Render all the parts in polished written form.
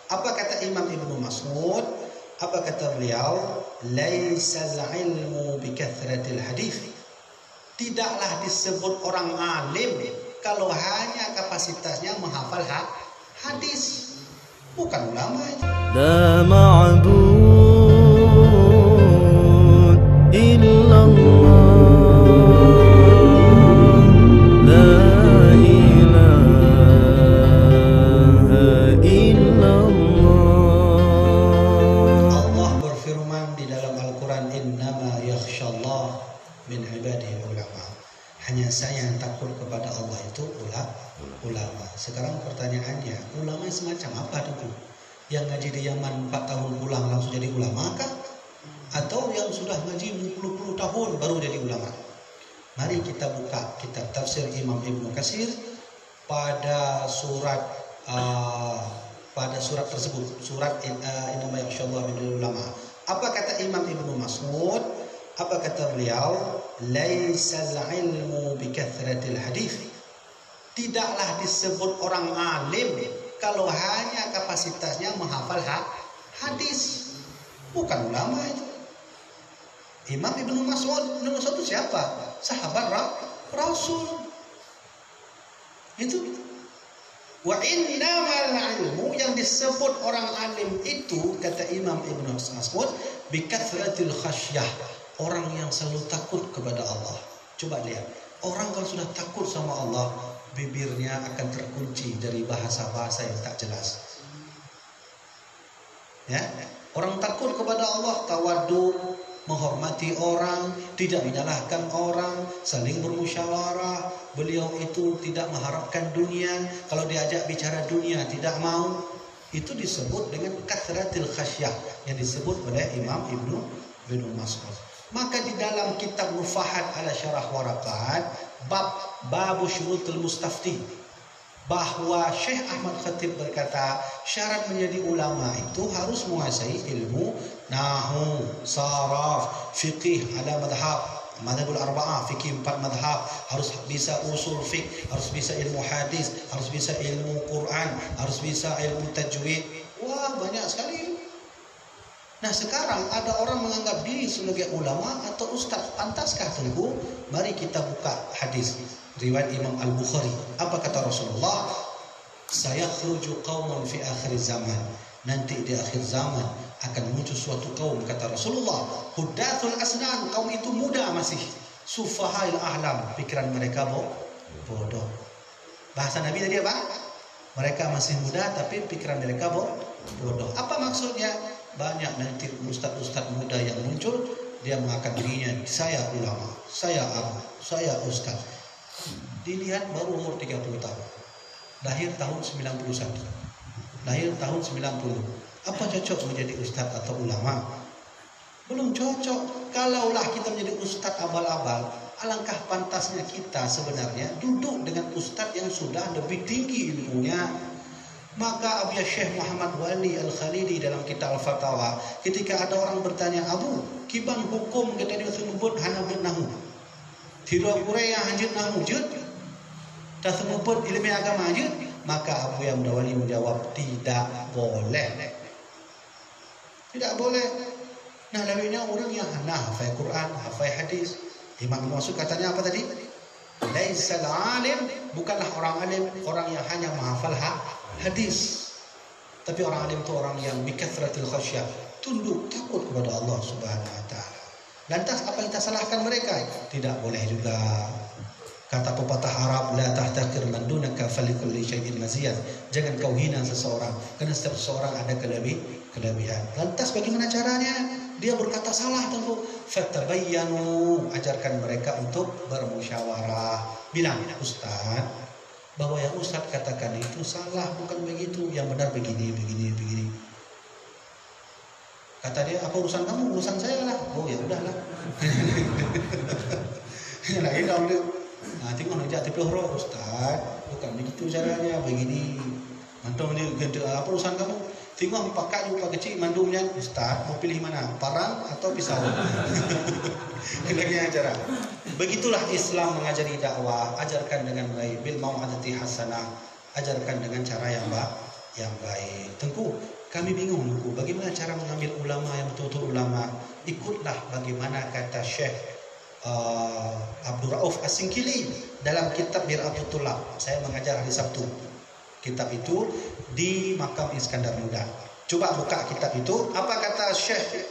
Apa kata Imam Ibnu Mas'ud? Apa kata beliau? Laisal ilmu bikathratil hadis. Tidaklah disebut orang alim kalau hanya kapasitasnya menghafal hadis. Bukan ulama itu. La ma'bud illallah. Hanya saya yang takut kepada Allah itu ulama. Sekarang pertanyaannya, ulama semacam apa dulu? Yang ngaji di Yaman 4 tahun pulang langsung jadi ulama kah? Atau yang sudah ngaji puluh-puluh tahun baru jadi ulama? Mari kita buka kitab tafsir Imam Ibnu Katsir pada surat tersebut, surat Innama yakhshallah minal ulama. Apa kata Imam Ibnu Mas'ud? Apa kata beliau? Laisal ilmu bikathratil hadis. Tidaklah disebut orang alim kalau hanya kapasitasnya menghafal hadis. Bukan ulama itu. Imam Ibnu Mas'ud itu siapa? Sahabat Rasul. Itu. Wa innamal ilmu, yang disebut orang alim itu kata Imam Ibnu Mas'ud bikathratil khasyah. Orang yang selalu takut kepada Allah. Coba lihat, orang kalau sudah takut sama Allah, bibirnya akan terkunci dari bahasa-bahasa yang tak jelas. Ya, orang takut kepada Allah, tawadhu, menghormati orang, tidak menyalahkan orang, saling bermusyawarah. Beliau itu tidak mengharapkan dunia. Kalau diajak bicara dunia tidak mau. Itu disebut dengan kathratil khasyah yang disebut oleh Imam Ibnu Mas'ud. Maka di dalam kitab Nufahat ala Syarah Warakat bab syurutul mustafti, bahwa Syekh Ahmad Khatib berkata syarat menjadi ulama itu harus menguasai ilmu nahwu, saraf, fiqih ala madhabul arba'ah, fikih 4 madhab, harus bisa usul fiqh, harus bisa ilmu hadis, harus bisa ilmu Quran, harus bisa ilmu tajwid. Wah, banyak sekali. Nah, sekarang ada orang menganggap diri sebagai ulama atau ustaz. Pantaskah tunggu? Mari kita buka hadis riwayat Imam Al-Bukhari. Apa kata Rasulullah? Sayakhruju qaumun fi akhir zaman. Nanti di akhir zaman akan muncul suatu kaum, kata Rasulullah, hudathul asnan, kaum itu muda masih, sufahail ahlam, pikiran mereka bodoh. Bahasa Nabi tadi apa? Mereka masih muda tapi pikiran mereka bodoh. Apa maksudnya? Banyak nanti ustaz-ustaz muda yang muncul, dia mengangkat dirinya, saya ulama, saya abu, saya ustaz. Dilihat baru umur 30 tahun. Lahir tahun 91. Lahir tahun 90. Apa cocok menjadi ustaz atau ulama? Belum cocok. Kalaulah kita menjadi ustaz abal-abal, alangkah pantasnya kita sebenarnya duduk dengan ustaz yang sudah lebih tinggi ilmunya. Maka Abu Syekh Muhammad Wali Al-Khalidi dalam kitab Al-Fatawa, ketika ada orang bertanya, Abu, kibang hukum kita disebut hanabut nahu. Tidak Korea hanjut nahu jut. Tak sebut ilmu agama jut. Maka Abu yang Wali menjawab, tidak boleh. Tidak boleh. Nah, lainnya orang yang hafal Quran, hafal hadis. Imam Mas'ud katanya apa tadi? Laisal alim, bukanlah orang alim, orang yang hanya menghafal hadis. Tapi orang alim itu orang yang bikathratil khasyah, tunduk takut kepada Allah Subhanahu wa taala. Lantas apa kita salahkan mereka? Tidak boleh juga. Kata pepatah Arab, la tahtakir man dunaka falikulli syai'in maziyah. Jangan kau hina seseorang, karena setiap seseorang ada kelebihan. Lantas bagaimana caranya? Dia berkata salah tentu. Fatabayyanu, ajarkan mereka untuk bermusyawarah. Bilang, Ustaz, bahwa yang Ustaz katakan itu salah, bukan begitu, yang benar begini. Kata dia, apa urusan kamu? Urusan saya lah. Oh ya udahlah. Nah, ini dia. Nah, tengok nak jatuh peluru, Ustaz, bukan begitu caranya, begini. Mantong ni, apa urusan kamu? Tengok pakai juga kecil mandumnya, Ustaz, mau pilih mana? Parang atau pisau? Lagi acara. Begitulah Islam mengajari dakwah, ajarkan dengan baik, bil mau'izati hasanah, ajarkan dengan cara yang baik. Tengku, kami bingung Tengku, bagaimana cara mengambil ulama yang betul-betul ulama. Ikutlah bagaimana kata Syekh Abdul Rauf As-Singkili dalam kitab Mir'atul Tulab. Saya mengajar hari Sabtu. Kitab itu di Makam Iskandar Muda. Coba buka kitab itu. Apa kata Syekh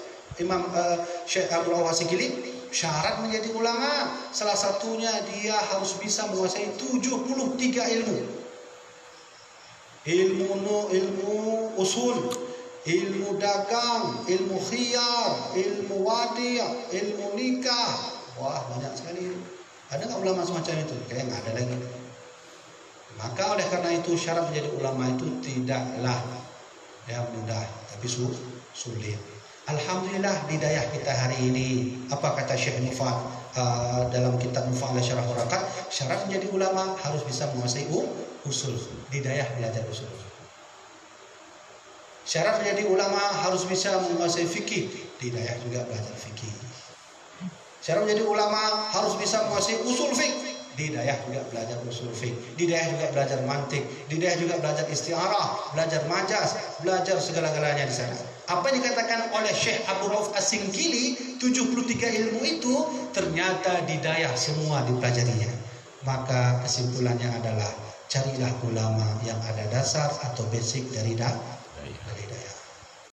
Abdul Rauf As-Singkili? Syarat menjadi ulama, salah satunya dia harus bisa menguasai 73 ilmu. Ilmu usul, ilmu dagang, ilmu khiyar, ilmu wadi', ilmu nikah. Wah, banyak sekali. Ada nggak ulama semacam itu? Kayaknya nggak ada lagi. Maka oleh karena itu syarat menjadi ulama itu tidaklah mudah, tapi sulit. Alhamdulillah hidayah kita hari ini. Apa kata Syekh Mufad dalam kitab Mufa'ala Syarah Warakat? Syarat menjadi ulama harus bisa menguasai usul. Hidayah belajar usul. Syarat menjadi ulama harus bisa menguasai fikih. Hidayah juga belajar fikih. Syarat menjadi ulama harus bisa menguasai usul fikih. Hidayah juga belajar usul fikih. Hidayah juga belajar mantik. Hidayah juga belajar isti'arah, belajar majas, belajar segala-galanya di sana. Apa yang dikatakan oleh Syekh Abdul Rauf As-Singkili, 73 ilmu itu ternyata hidayah semua dipelajarinya. Maka kesimpulannya adalah carilah ulama yang ada dasar atau basic dari hidayah.